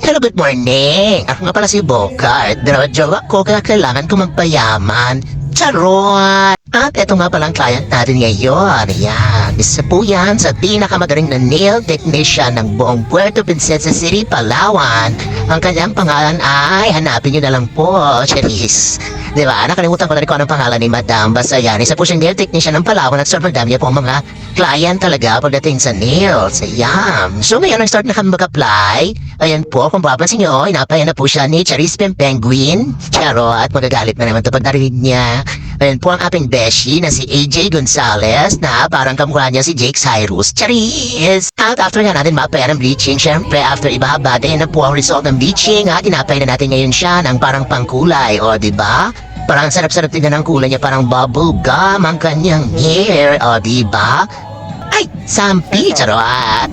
Hello, good morning! Ako nga pala si Bogart. Dalawa-jowa ko kaya kailangan ko magpayaman. Charot! At eto nga palang client natin ngayon. Ayan, isa po yan sa pinakamagaling na nail technician ng buong Puerto Princesa City, Palawan. Ang kanyang pangalan ay, hanapin nyo na lang po, Cherise. Diba? Nakalimutan ko na rin kung anong pangalan ni Madam. Basta yan, isa po siyang nail technician ng Palawan at sobrang dami niya po mga client talaga pagdating sa nails. Ayan. So ngayon, nag-start na kami mag-apply. Ayan po, kung papansin nyo, inapayan na po siya ni Charis Penguin. Charot, magagalit na naman ito pag narinig niya. Ayan po ang ating beshi na si AJ Gonzalez na parang kamukha niya si Jake Cyrus. Charis! At after nga natin mapayan ng bleaching, syempre after ibabad, ayan na po ang result ng bleaching at inapay na natin ngayon siya ng parang pangkulay. O, diba? Parang sarap-sarap tingnan ng kulay niya, parang bubble gum ang kanyang hair. O, diba? Ay, sampi! Charot!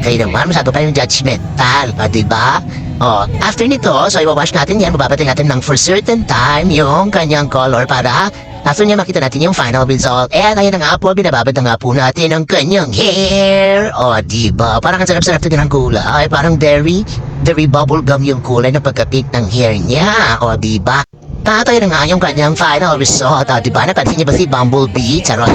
Kayo naman, masyado pa yung judgmental. O, diba? Oh, after nito, so iwawash natin yan, bababatay natin ng for certain time yung kanyang color para after niya makita natin yung final result. And ayan na nga po, binababad na nga po natin ang kanyang hair. O, diba? Parang ang sarap-sarap tingnan ng kulay. Parang very bubblegum yung kulay ng pagka-pink ng hair niya. O, diba? Tatay na nga yung kanyang final result. O, diba? Napansin niya ba si Bumblebee? Charot.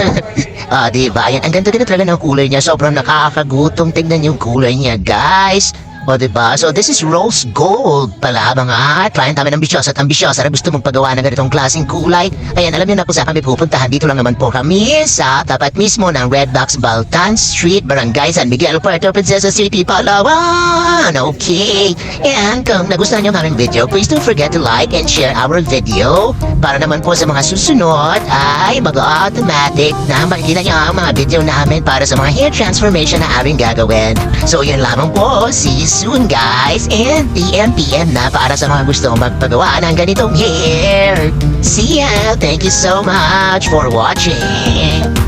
O, diba? Ayan, ang ganda-ganda talaga ng kulay niya. Sobrang nakakagutom tingnan yung kulay niya, guys. O, diba? So, this is rose gold pala, mga client namin ambisyosa at ambisyosa na gusto mong pagawa ng ganitong klaseng kulay. Ayan, alam niyo na kung saan kami pupuntahan. Dito lang naman po kami sa tapat mismo ng Red Box Baltan Street, Barangay San Miguel, Puerto Princesa City, Palawan. Okay. And kung nagustuhan niyo ang aming video, please don't forget to like and share our video para naman po sa mga susunod ay mag-automatic na makikita niyo ang mga video namin para sa mga hair transformation na aming gagawin. So, yun lamang po. See you soon, guys, and PM na para sa mga gusto magpagawa ng ganitong hair. See ya! Thank you so much for watching!